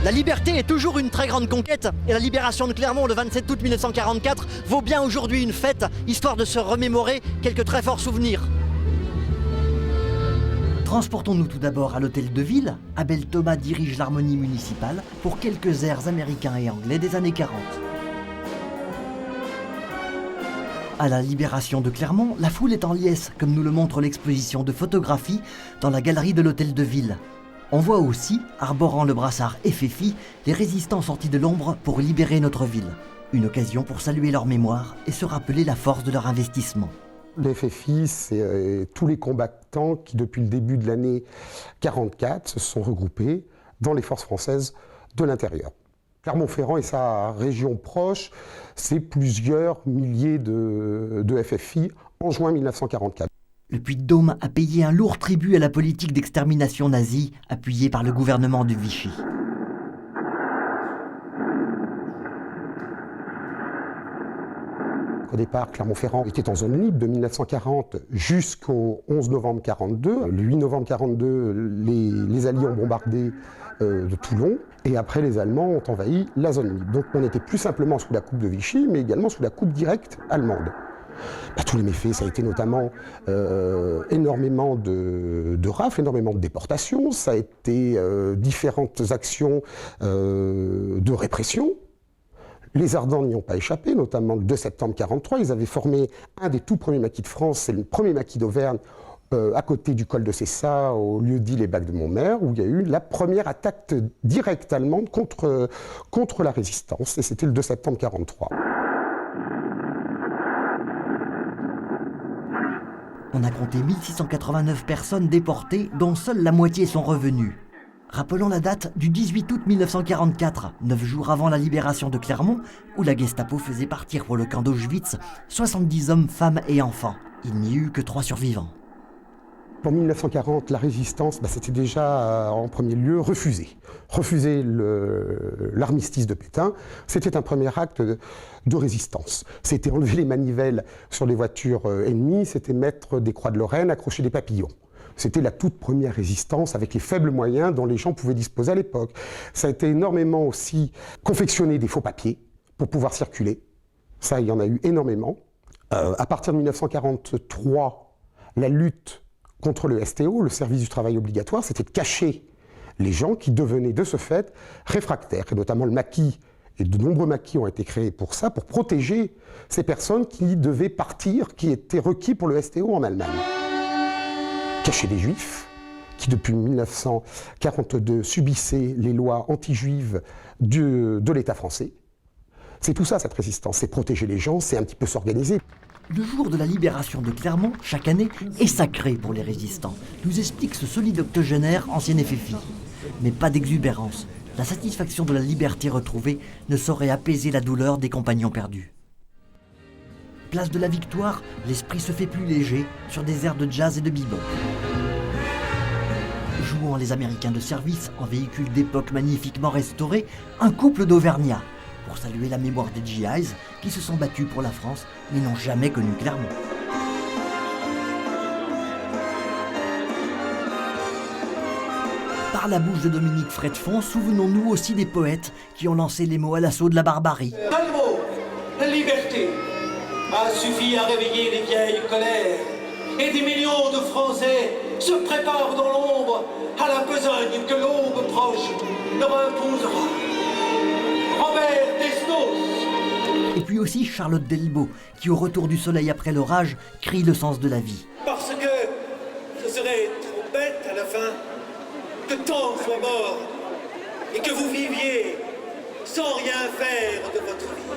La liberté est toujours une très grande conquête et la libération de Clermont le 27 août 1944 vaut bien aujourd'hui une fête, histoire de se remémorer quelques très forts souvenirs. Transportons-nous tout d'abord à l'hôtel de ville. Abel Thomas dirige l'harmonie municipale pour quelques airs américains et anglais des années 40. À la libération de Clermont, la foule est en liesse, comme nous le montre l'exposition de photographie dans la galerie de l'hôtel de ville. On voit aussi, arborant le brassard FFI, les résistants sortis de l'ombre pour libérer notre ville. Une occasion pour saluer leur mémoire et se rappeler la force de leur investissement. Le FFI, c'est tous les combattants qui, depuis le début de l'année 1944, se sont regroupés dans les forces françaises de l'intérieur. Clermont-Ferrand et sa région proche, c'est plusieurs milliers de FFI en juin 1944. Le Puy-de-Dôme a payé un lourd tribut à la politique d'extermination nazie appuyée par le gouvernement de Vichy. Au départ, Clermont-Ferrand était en zone libre de 1940 jusqu'au 11 novembre 1942. Le 8 novembre 1942, les Alliés ont bombardé de Toulon et après les Allemands ont envahi la zone libre. Donc on n'était plus simplement sous la coupe de Vichy, mais également sous la coupe directe allemande. Tous les méfaits, ça a été notamment énormément de rafles, énormément de déportations, ça a été différentes actions de répression. Les Ardents n'y ont pas échappé, notamment le 2 septembre 1943. Ils avaient formé un des tout premiers maquis de France, c'est le premier maquis d'Auvergne, à côté du col de Cessa, au lieu dit les Bacs de Montmer, où il y a eu la première attaque directe allemande contre la résistance, et c'était le 2 septembre 1943. On a compté 1689 personnes déportées, dont seule la moitié sont revenues. Rappelons la date du 18 août 1944, 9 jours avant la libération de Clermont, où la Gestapo faisait partir pour le camp d'Auschwitz 70 hommes, femmes et enfants. Il n'y eut que 3 survivants. En 1940, la résistance, c'était déjà en premier lieu refuser l'armistice de Pétain. C'était un premier acte de résistance. C'était enlever les manivelles sur les voitures ennemies, c'était mettre des croix de Lorraine, accrocher des papillons. C'était la toute première résistance avec les faibles moyens dont les gens pouvaient disposer à l'époque. Ça a été énormément aussi confectionner des faux papiers pour pouvoir circuler. Ça, il y en a eu énormément. À partir de 1943, la lutte contre le STO, le service du travail obligatoire, c'était de cacher les gens qui devenaient de ce fait réfractaires, et notamment le maquis, et de nombreux maquis ont été créés pour ça, pour protéger ces personnes qui devaient partir, qui étaient requis pour le STO en Allemagne. Cacher les juifs, qui depuis 1942 subissaient les lois anti-juives de l'État français. C'est tout ça, cette résistance, c'est protéger les gens, c'est un petit peu s'organiser. Le jour de la libération de Clermont, chaque année, est sacré pour les résistants, nous explique ce solide octogénaire, ancien FFI. Mais pas d'exubérance. La satisfaction de la liberté retrouvée ne saurait apaiser la douleur des compagnons perdus. Place de la Victoire, l'esprit se fait plus léger sur des airs de jazz et de bebop. Jouant les Américains de service en véhicule d'époque magnifiquement restauré, un couple d'Auvergnats, pour saluer la mémoire des GIs qui se sont battus pour la France mais n'ont jamais connu Clermont. Par la bouche de Dominique Fredfond, souvenons-nous aussi des poètes qui ont lancé les mots à l'assaut de la barbarie. Un mot, la liberté, a suffi à réveiller les vieilles colères. Et des millions de Français se préparent dans l'ombre à la besogne que l'aube proche leur imposera. Robert Desnos. Et puis aussi Charlotte Delbo, qui au retour du soleil après l'orage, crie le sens de la vie. Parce que ce serait trop bête à la fin que tant soient morts et que vous viviez sans rien faire de votre vie.